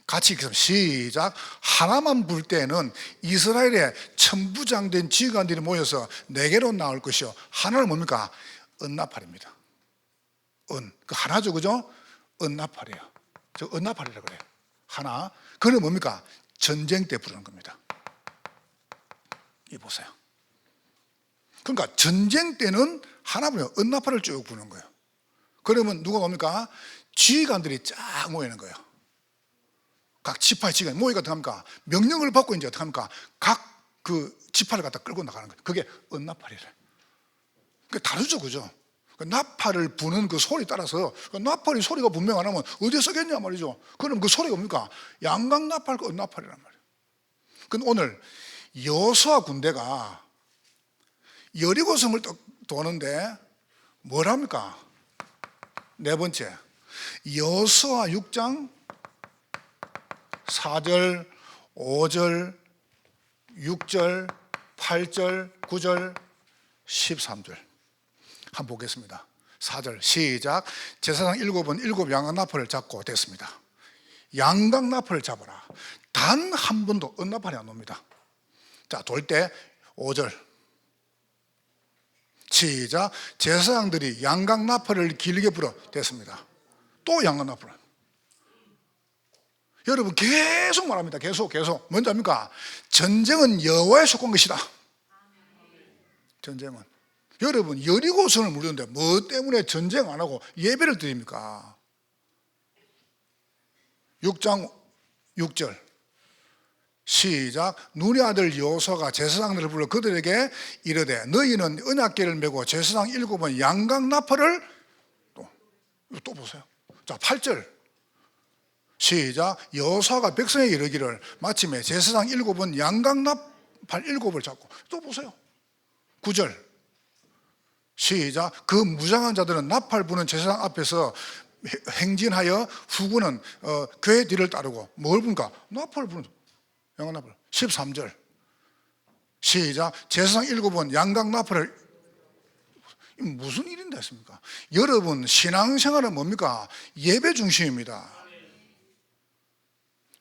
같이 읽겠습니다. 시작. 하나만 불 때는 이스라엘의 천부장된 지휘관들이 모여서 네개로 나올 것이요. 하나는 뭡니까? 은나팔입니다. 그 하나죠, 그죠? 은나팔이에요. 저 은나팔이라 그래요. 하나. 그는 뭡니까? 전쟁 때 부르는 겁니다. 이 보세요. 그러니까 전쟁 때는 하나 부르면 은나팔을 쭉 부는 거예요. 그러면 누가 뭡니까? 지휘관들이 쫙 모이는 거예요. 각 지파의 지휘관 모이가 어떻게 합니까? 명령을 받고 이제 어떻게 합니까? 각 그 지파를 갖다 끌고 나가는 거예요. 그게 은나팔이래. 그 다르죠, 그죠? 그 나팔을 부는 그 소리 따라서 그 나팔이 소리가 분명 안 하면 어디에 쓰겠냐 말이죠. 그럼 그 소리가 뭡니까? 양각 나팔, 그 은나팔이란 말이에요. 근데 오늘 여호수아 군대가 여리고성을 도는데 뭘 합니까? 네 번째, 여호수아 6장 4절, 5절, 6절, 8절, 9절, 13절 한번 보겠습니다. 4절 시작. 제사장 7은 7 양각 나팔을 잡고 됐습니다. 양각 나팔을 잡아라. 단 한 번도 은나팔이 안 옵니다. 자, 돌 때 5절 시작. 제사장들이 양각 나팔을 길게 불어 됐습니다. 또 양각 나팔. 여러분 계속 말합니다. 계속 뭔지 압니까? 전쟁은 여호와에 속한 것이다. 전쟁은 여러분 여리고성을 무르는데 뭐 때문에 전쟁 안 하고 예배를 드립니까? 6장 6절 시작. 눈의 아들 여호수아가 제사장들을 불러 그들에게 이르되 너희는 언약궤를 메고 제사장 7은 양각 나팔을 또 보세요. 자, 8절 시작. 여호수아가 백성에게 이르기를 마침에 제사장 7은 양각 나팔 7을 잡고 또 보세요. 9절 시작. 그 무장한 자들은 나팔 부는 제사장 앞에서 행진하여 후군은 궤 뒤를 따르고 뭘 부는가? 나팔 부는 양각 나팔. 13절 시작. 제사장 7은 양각 나팔을 무슨 일인데 했습니까? 여러분 신앙생활은 뭡니까? 예배 중심입니다.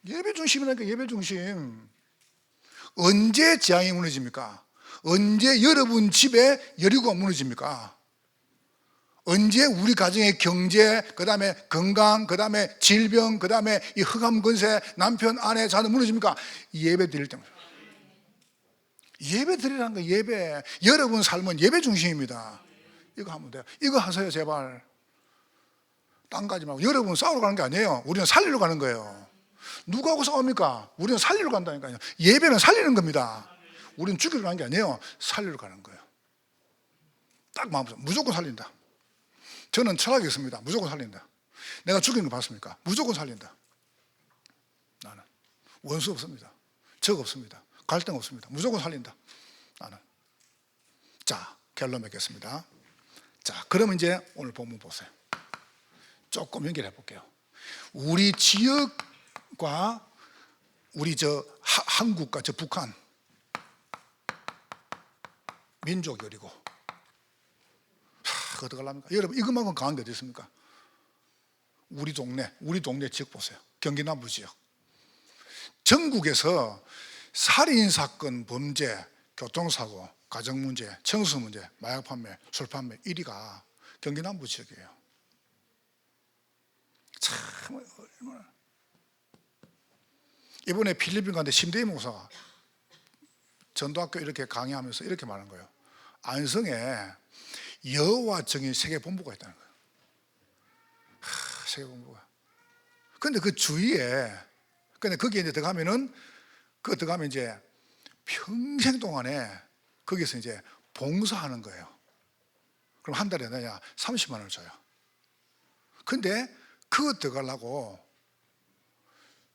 예배 중심이라니까. 예배 중심. 언제 재앙이 무너집니까? 언제 여러분 집에 여리고가 무너집니까? 언제 우리 가정의 경제, 그 다음에 건강, 그 다음에 질병, 그 다음에 이 흑암 근세, 남편, 아내, 자녀 무너집니까? 예배 드릴 때입니다. 예배 드리라는 거. 예배. 여러분 삶은 예배 중심입니다. 이거 하면 돼요. 이거 하세요, 제발. 딴 가지 말고. 여러분 싸우러 가는 게 아니에요. 우리는 살리러 가는 거예요. 누구하고 싸웁니까? 우리는 살리러 간다니까요. 예배는 살리는 겁니다. 우리는 죽이러 가는 게 아니에요. 살리러 가는 거예요. 딱 마음속에 무조건 살린다. 저는 철학이 있습니다. 무조건 살린다. 내가 죽이는 거 봤습니까? 무조건 살린다. 나는 원수 없습니다. 적 없습니다. 갈등 없습니다. 무조건 살린다. 나는. 자, 결론 맺겠습니다. 자, 그러면 이제 오늘 본문 보세요. 조금 연결해 볼게요. 우리 지역과 우리 한국과 북한 민족 여리고 어떡하랍니까? 여러분 이것만큼 강한 게 어디 있습니까? 우리 동네 지역 보세요. 경기 남부 지역. 전국에서 살인사건, 범죄, 교통사고, 가정문제, 청소문제, 마약 판매, 술 판매 1위가 경기 남부 지역이에요. 참 얼마나. 이번에 필리핀 갔는데 심대희 목사가 전도학교 이렇게 강의하면서 이렇게 말한 거예요. 안성에 여호와 정의 세계본부가 있다는 거예요. 세계본부가. 근데 그 주위에, 근데 거기에 이제 들어가면은, 그 들어가면 이제 평생 동안에 거기서 이제 봉사하는 거예요. 그럼 한 달에 내냐 30만 원을 줘요. 근데 그거 들어가려고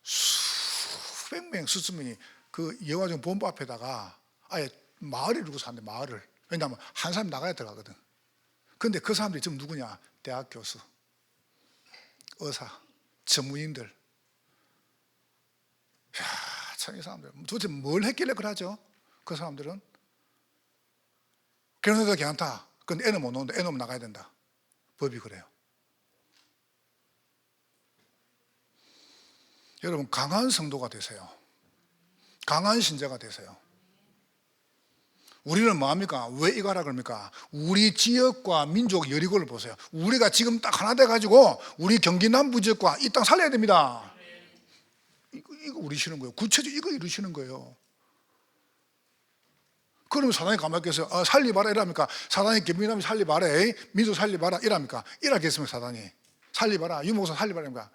수백 명, 수천 명이 그 여화정 본부 앞에다가 아예 마을을 이루고 사는데, 마을을. 왜냐하면 한 사람 나가야 들어가거든. 근데 그 사람들이 지금 누구냐? 대학 교수, 의사, 전문인들. 이야, 참 이 사람들 도대체 뭘 했길래 그러죠? 그 사람들은 결혼해도 괜찮다. 근데 애는 못 놓는다. 애 놓으면 나가야 된다. 법이 그래요. 여러분, 강한 성도가 되세요. 강한 신자가 되세요. 우리는 뭐합니까? 왜 이거 하라 그럽니까? 우리 지역과 민족 여리고를 보세요. 우리가 지금 딱 하나 돼가지고 우리 경기 남부 지역과 이 땅 살려야 됩니다. 이거 우리시는 거예요. 구체적으로 이거 이루시는 거예요. 그러면 사단이 가만히 있어요. 살리봐라 이랍니까? 사단이 경기남부 살리봐라, 민족 살리봐라 이랍니까? 이라겠습니까? 사단이 살리봐라, 유목사 살리봐라 이랍니까?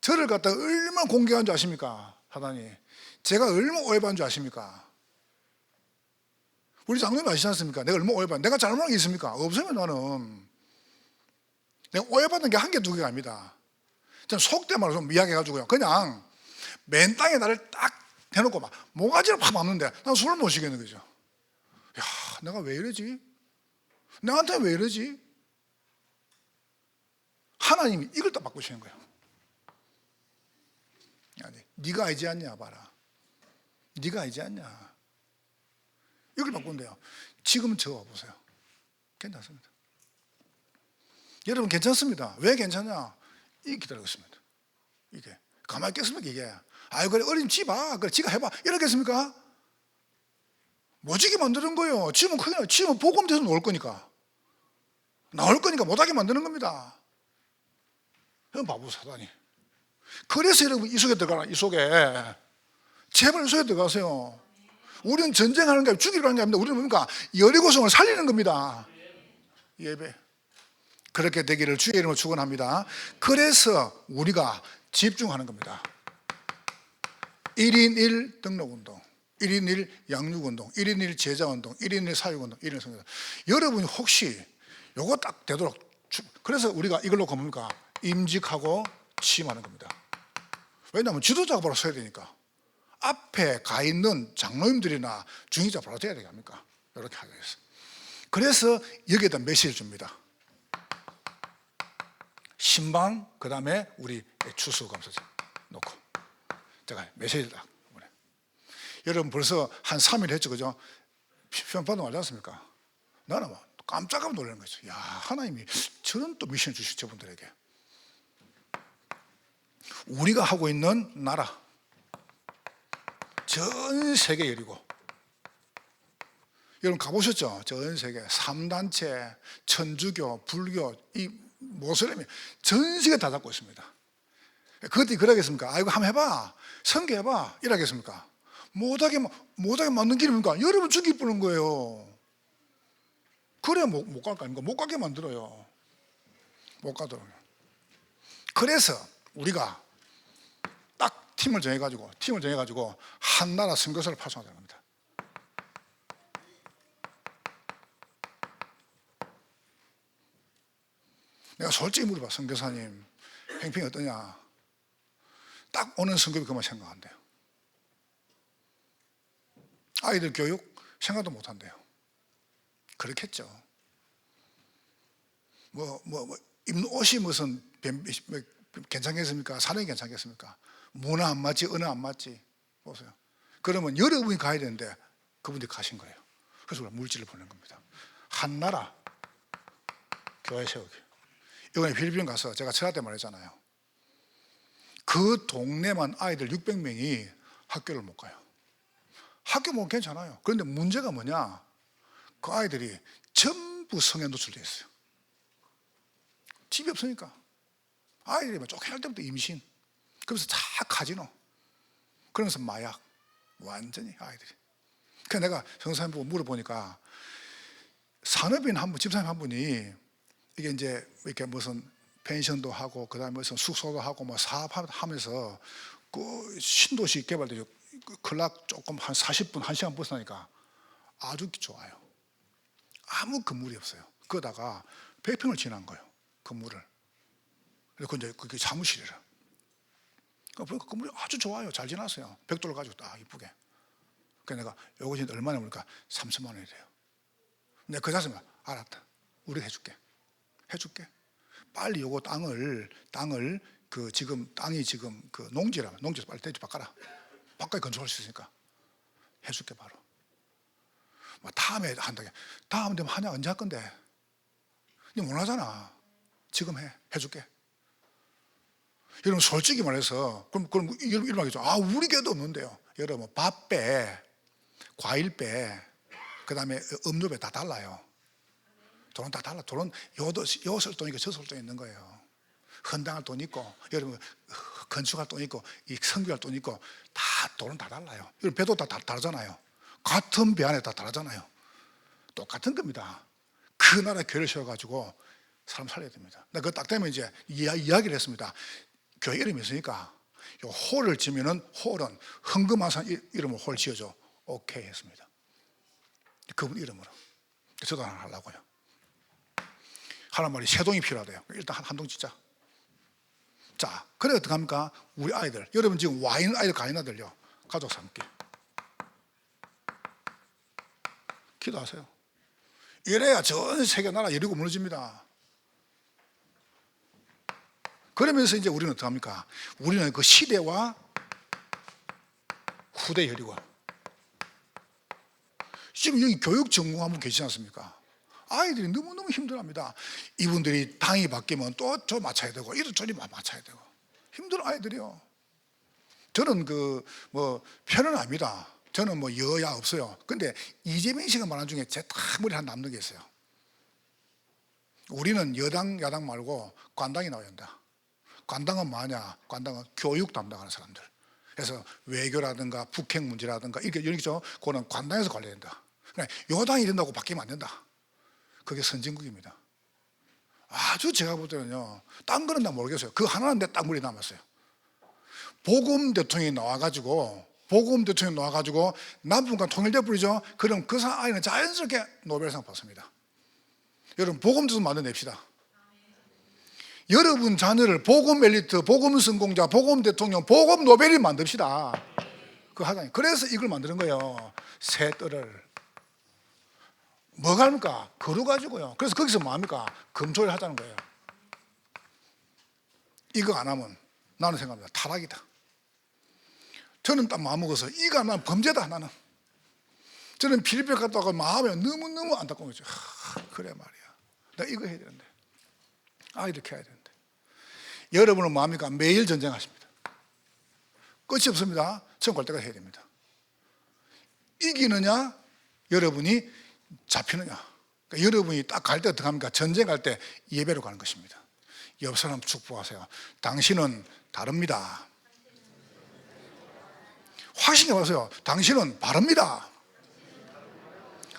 저를 갖다가 얼마나 공격한 줄 아십니까? 사단이. 제가 얼마나 오해받은 줄 아십니까? 우리 장로님 아시지 않습니까? 내가 얼마나 오해받은, 내가 잘못한 게 있습니까? 없으면 나는. 내가 오해받은 게 한 개, 두 개가 아닙니다. 전 속된 말로 좀 이야기해가지고요. 그냥 맨 땅에 나를 딱 해놓고 막 모가지를 팍 맞는데 난 술을 못 쉬겠는 거죠. 야, 내가 왜 이러지? 나한테 왜 이러지? 하나님이 이걸 딱 바꾸시는 거예요. 아니, 네가 알지 않냐 봐라. 네가 알지 않냐. 이걸 바꾼대요. 지금 저와 보세요. 괜찮습니다. 여러분 괜찮습니다. 왜 괜찮냐? 이 기다리고 있습니다. 이게 가만히 있겠습니까? 이게 아유 그래 어린 지봐, 그래 지가 해봐 이러겠습니까? 못지게 만드는 거예요. 지금은 크게 지금은 복음돼서 나올 거니까 못하게 만드는 겁니다. 그럼 바보 사단이. 그래서 여러분 이 속에 들어가라. 이 속에 제발 이 속에 들어가세요. 우리는 전쟁하는 게 아니라 죽이려는 게 아닙니다. 우리는 뭡니까? 여리고성을 살리는 겁니다. 예배. 그렇게 되기를 주의 이름으로 축원합니다. 그래서 우리가 집중하는 겁니다. 1인 1 등록운동, 1인 1 양육운동, 1인 1 제자운동, 1인 1 사육운동, 1인 1 성교운동. 여러분이 혹시 요거 딱 되도록, 그래서 우리가 이걸로 뭡니까? 임직하고 취임하는 겁니다. 왜냐하면 지도자가 바로 서야 되니까. 앞에 가 있는 장로님들이나 중위자 바로 돼야 되지 않습니까? 이렇게 하기 위해서. 그래서 여기에다 메시지를 줍니다. 신방, 그 다음에 우리 추수감사절 놓고 제가 메시지를 딱 보내. 여러분 벌써 한 3일 했죠, 그죠? 편파도 하지 않습니까? 나는 막 깜짝 놀라는 거죠. 야, 하나님이 저런 또 미션을 주실 저분들에게. 우리가 하고 있는 나라 전 세계 열리고, 여러분 가보셨죠? 전 세계 3단체, 천주교, 불교, 이 모슬렘이 전 세계 다 잡고 있습니다. 그것들이 그러겠습니까? 아이고 한번 해봐, 선교해봐 이러겠습니까? 못하게 만든 길이 뭡니까? 여러분 죽이 뿌는 거예요. 그래야 못 갈 거 아닙니까? 못 가게 만들어요. 못 가도록. 그래서 우리가 딱 팀을 정해가지고 한 나라 선교사를 파송하자는 겁니다. 내가 솔직히 물어봐. 선교사님 행평이 어떠냐? 딱 오는 선교비 그만 생각한대요. 아이들 교육 생각도 못한대요. 그렇겠죠. 입는 옷이 무슨 괜찮겠습니까? 사람이 괜찮겠습니까? 문화 안 맞지, 언어 안 맞지. 보세요. 그러면 여러분이 가야 되는데 그분들이 가신 거예요. 그래서 우리가 물질을 보낸 겁니다. 한 나라 교회 세우기. 이번에 필리핀 가서 제가 철학 때 말했잖아요. 그 동네만 아이들 600명이 학교를 못 가요. 학교 뭐 괜찮아요. 그런데 문제가 뭐냐? 그 아이들이 전부 성에 노출되어 있어요. 집이 없으니까. 아이들이 막 쫓겨날 때부터 임신, 그러면서 다 카지노, 그러면서 마약, 완전히 아이들이. 그래서 내가 성사님 보고 물어보니까 산업인 한 분, 집사님 한 분이 이게 이제 이렇게 무슨 펜션도 하고 그다음에 무슨 숙소도 하고 뭐 사업하면서 그 신도시 개발되죠. 클락 조금 한 40분 1시간 벗어나니까 아주 좋아요. 아무 건물이 없어요. 그러다가 100평을 지난 거예요, 건물을. 그리고 이제 그게 사무실이라. 보니까 건물이 아주 좋아요. 잘 지났어요. 벽돌을 가지고 딱 이쁘게. 그래서 내가 요거 진짜 얼마나 보니까 30만 원이래요. 내가 그 자세면 알았다. 우리가 해줄게. 빨리 요거 땅을 그 지금 땅이 지금 그 농지에서 빨리 대지 바꿔라. 바꿔 건축할 수 있으니까 해줄게 바로. 뭐 다음에 한다게. 다음 되면 하냐 언제 할 건데? 니 원하잖아. 지금 해줄게. 여러분 솔직히 말해서 그럼 이런 말이죠. 아 우리 교회도 없는데요. 여러분 밥 빼, 과일 빼, 그다음에 음료 빼 다 달라요. 돈은 다 달라. 돈은 요 쓸 돈 있고 저 쓸 돈 있는 거예요. 헌당할 돈 있고 여러분 건축할 돈 있고 이 성교할 돈 있고 다 돈은 다 달라요. 여러분 배도 다 다르잖아요. 같은 배 안에 다 다르잖아요. 똑같은 겁니다. 그 나라 교회를 세워가지고 사람 살려야 됩니다. 그 딱 되면 이제 이야기를 했습니다. 교회 이름이 있으니까 요 홀을 지면은 홀은 흥금하산 이름으로 홀 지어줘. 오케이 했습니다. 그분 이름으로. 저도 하나 하려고요. 하란 말이 세 동이 필요하대요. 일단 한 동 짓자. 자, 그래 어떻게 합니까? 우리 아이들, 여러분 지금 와 있는 아이들 가인 아들요, 가족 삼기 기도하세요. 이래야 전 세계 나라 여리고 무너집니다. 그러면서 이제 우리는 어떻게 합니까? 우리는 그 시대와 후대 여리고. 지금 여기 교육 전공하면 계시지 않습니까? 아이들이 너무너무 힘들어합니다. 이분들이 당이 바뀌면 또 저 맞춰야 되고 이도 저리 맞춰야 되고 힘들어 아이들이요. 저는 그 뭐 편은 압니다. 저는 뭐 여야 없어요. 근데 이재명 씨가 말한 중에 제 딱 머리 하나 남는 게 있어요. 우리는 여당 야당 말고 관당이 나와야 한다. 관당은 뭐냐? 관당은 교육 담당하는 사람들. 그래서 외교라든가 북핵 문제라든가 이렇게 여기죠. 그거는 관당에서 관리해야 된다. 여당이 된다고 바뀌면 안 된다. 그게 선진국입니다. 아주 제가 볼 때는요, 딴 거는 나 모르겠어요. 그 하나는 내 딱 머리 남았어요. 보금 대통령이 나와가지고 남북한 통일돼 버리죠. 그럼 그 아이는 자연스럽게 노벨상 받습니다. 여러분 복음 좀 만들어냅시다. 여러분 자녀를 복음 엘리트, 복음 성공자, 복음 대통령, 복음 노벨이 만듭시다. 그 하나님. 그래서 이걸 만드는 거예요. 새 뜰을. 뭐가 합니까? 거루가지고요. 그래서 거기서 뭐 합니까? 금토일 하자는 거예요. 이거 안 하면 나는 생각합니다. 타락이다. 저는 딱 마음먹어서 이거 안 하면 범죄다. 나는. 저는 필리핀 갔다 오고 마음에 너무너무 안타까운 거죠. 그래 말이야. 나 이거 해야 되는데. 이렇게 해야 되는데. 여러분은 뭐 합니까? 매일 전쟁하십니다. 끝이 없습니다. 처음 갈 때까지 해야 됩니다. 이기느냐? 여러분이 잡히느냐? 그러니까 여러분이 딱 갈 때 어떻게 합니까? 전쟁 갈 때 예배로 가는 것입니다. 옆 사람 축복하세요. 당신은 다릅니다. 확신해 보세요. 당신은 바릅니다.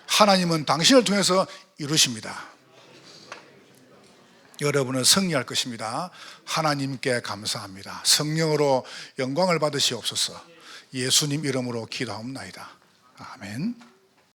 하나님은 당신을 통해서 이루십니다. 여러분은 승리할 것입니다. 하나님께 감사합니다. 성령으로 영광을 받으시옵소서. 예수님 이름으로 기도하옵나이다. 아멘.